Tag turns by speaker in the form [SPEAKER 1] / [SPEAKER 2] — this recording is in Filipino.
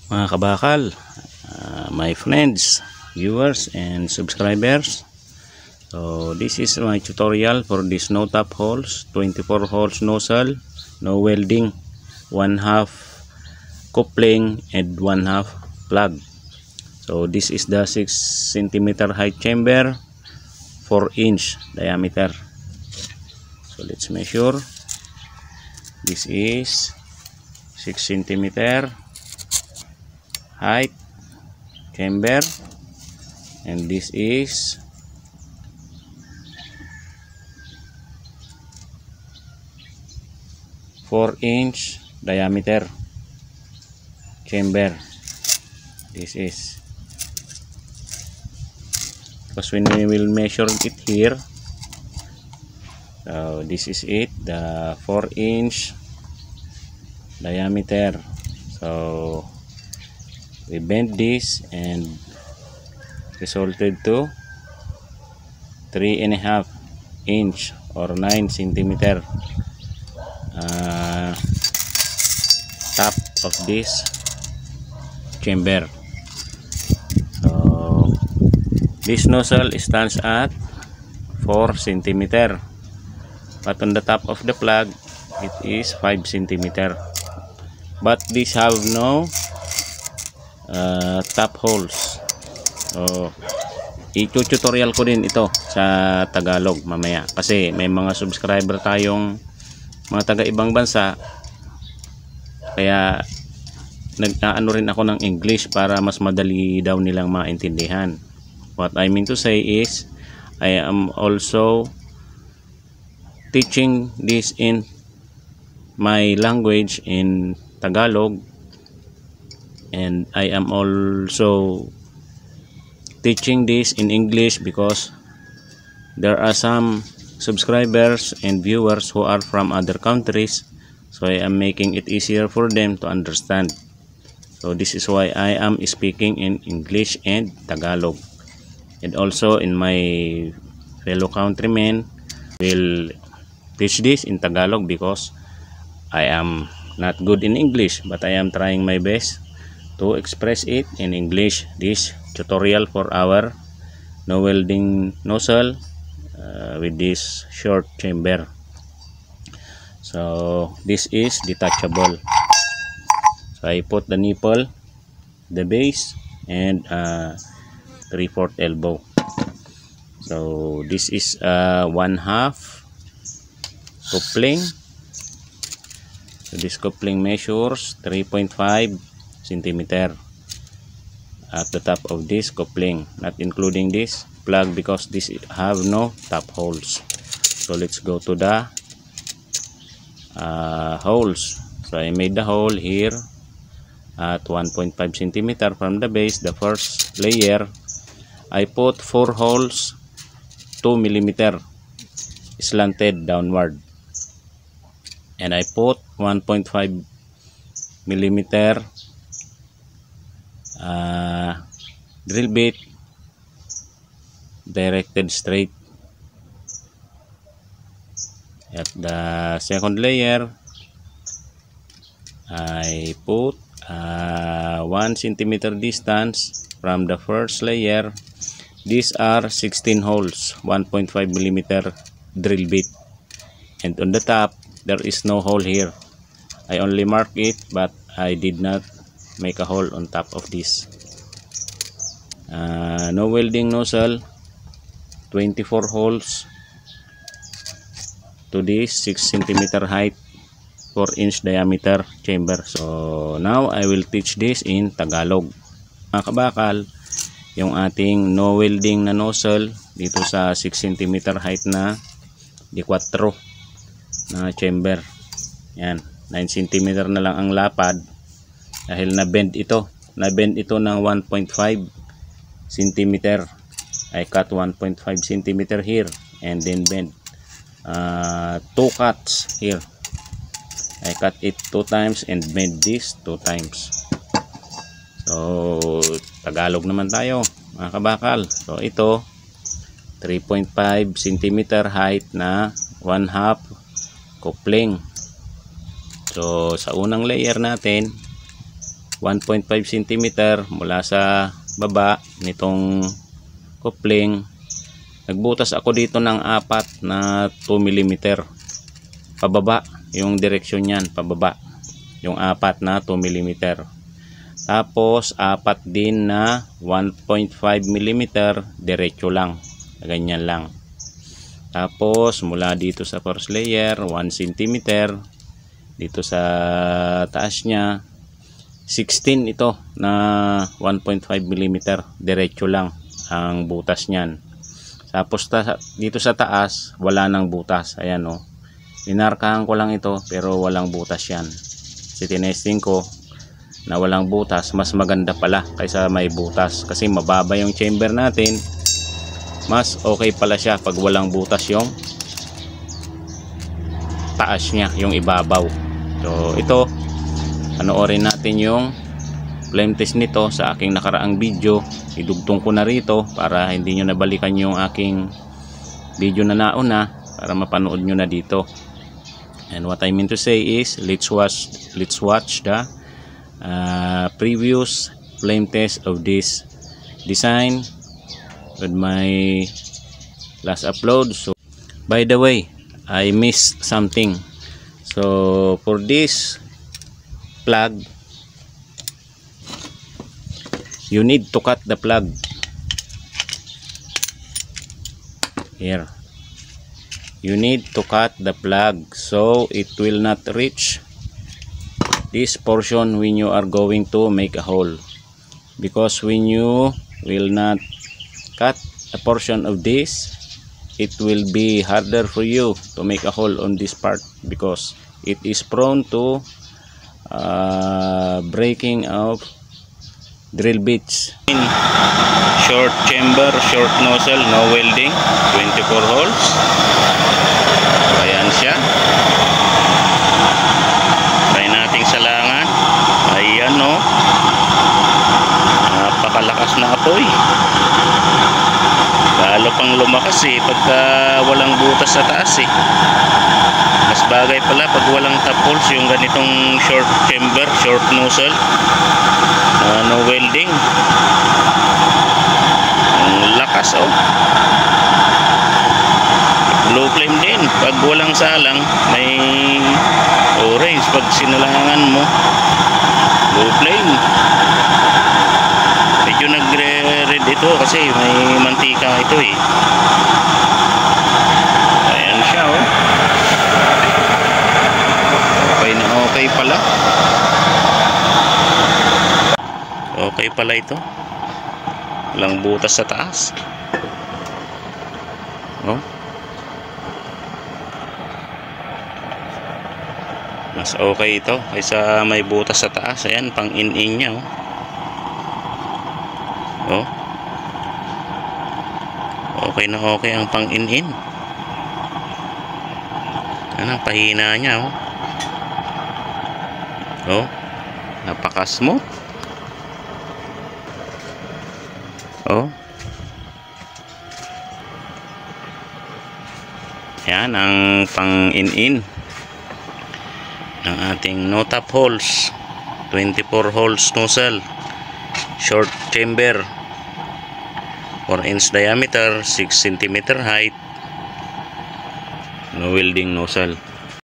[SPEAKER 1] Mga kabakal, my friends, viewers and subscribers. So this is my tutorial for this no top holes, 24 holes nozzle, no welding, 1/2 coupling and 1/2 plug. So this is the 6 cm height chamber, 4-inch diameter. So let's measure. This is 6 cm height chamber, and this is 4-inch diameter chamber. This is, because when we will measure it here, so this is it, the 4-inch diameter. So we bend this and resulted to 3.5 inch or 9 cm top of this chamber. So this nozzle stands at 4 cm, but on the top of the plug it is 5 cm, but these have no top holes. So i-tutorial ko din ito sa Tagalog mamaya, kasi may mga subscriber tayong mga taga ibang bansa, kaya nag-aano rin ako ng English para mas madali daw nilang maintindihan. What I mean to say is, I am also teaching this in my language, in Tagalog, and I am also teaching this in English because there are some subscribers and viewers who are from other countries, so I am making it easier for them to understand. So this is why I am speaking in English and Tagalog, and also in my fellow countrymen will teach this in Tagalog because I am not good in English, but I am trying my best to express it in English. This tutorial for our no welding nozzle with this short chamber. So this is detachable. So I put the nipple, the base, and 3/4 elbow. So this is 1/2 coupling. So this coupling measures 3.5 cm at the top of this coupling, not including this plug because this have no top holes. So let's go to the holes. So I made the hole here at 1.5 cm from the base. The first layer I put 4 holes, 2 mm slanted downward, and I put 1.5 mm drill bit directed straight. At the second layer I put 1 cm distance from the first layer. These are 16 holes, 1.5 mm drill bit, and on the top there is no hole here. I only mark it, but I did not make a hole on top of this. No welding nozzle, 24 holes to this 6 cm height, 4-inch diameter chamber. So now I will teach this in Tagalog. Mga kabakal, yung ating no welding na nozzle dito sa 6 cm height na D4 na chamber, yan, 9 cm na lang ang lapad dahil na-bend ito ng 1.5 cm. I cut 1.5 cm here and then bend 2 cuts here. I cut it 2 times and bend this 2 times. So Tagalog naman tayo mga kabakal. So ito 3.5 cm height na 1/2 coupling. So sa unang layer natin 1.5 cm mula sa baba nitong coupling. Nagbutas ako dito ng 4 na 2 mm pababa, yung direksyon niyan pababa, yung 4 na 2 mm. Tapos 4 din na 1.5 mm diretso lang, ganyan lang. Tapos mula dito sa force layer 1 cm, dito sa taas niya 16 ito na 1.5 mm diretso lang ang butas niyan. Tapos dito sa taas wala nang butas, ayan o. Minarkahan ko lang ito pero walang butas yan. Kasi tinesting ko na walang butas, mas maganda pala kaysa may butas, kasi mababa yung chamber natin. Mas okay pala siya pag walang butas yung taas niya, yung ibabaw. So ito, panoorin natin yung flame test nito sa aking nakaraang video. Idugtong ko na rito para hindi nyo nabalikan yung aking video na nauna, para mapanood nyo na dito. And what I mean to say is, let's watch the previous flame test of this design with my last upload. So by the way, I missed something. So for this plug, you need to cut the plug here. You need to cut the plug so it will not reach this portion when you are going to make a hole, because when you will not cut a portion of this, it will be harder for you to make a hole on this part, because it is prone to breaking of drill bits. In short chamber, short nozzle, no welding, 24 holes. Ayan siya. Try nating salangan. Ayan o. Napakalakas na apoy. Lalo pang lumakas pagka walang butas sa taas Mas bagay pala pag walang top holes yung ganitong short chamber, short nozzle, no welding. Ang lakas Low flame din pag walang salang, may orange pag sinalangan mo. Low flame. Medyo nagre-red ito kasi may mantika ito Ayan siya Okay na okay pala. Okay pala ito. Walang butas sa taas. Mas okay ito kaysa may butas sa taas. Ayan, pang in-in niya Okay na okay ang pang in-in. Ano, pahina niya napaka-smooth. Yan ang pang in-in ng ating no top holes, 24 holes nozzle, short chamber, 4 inch diameter, 6 cm height, no welding nozzle.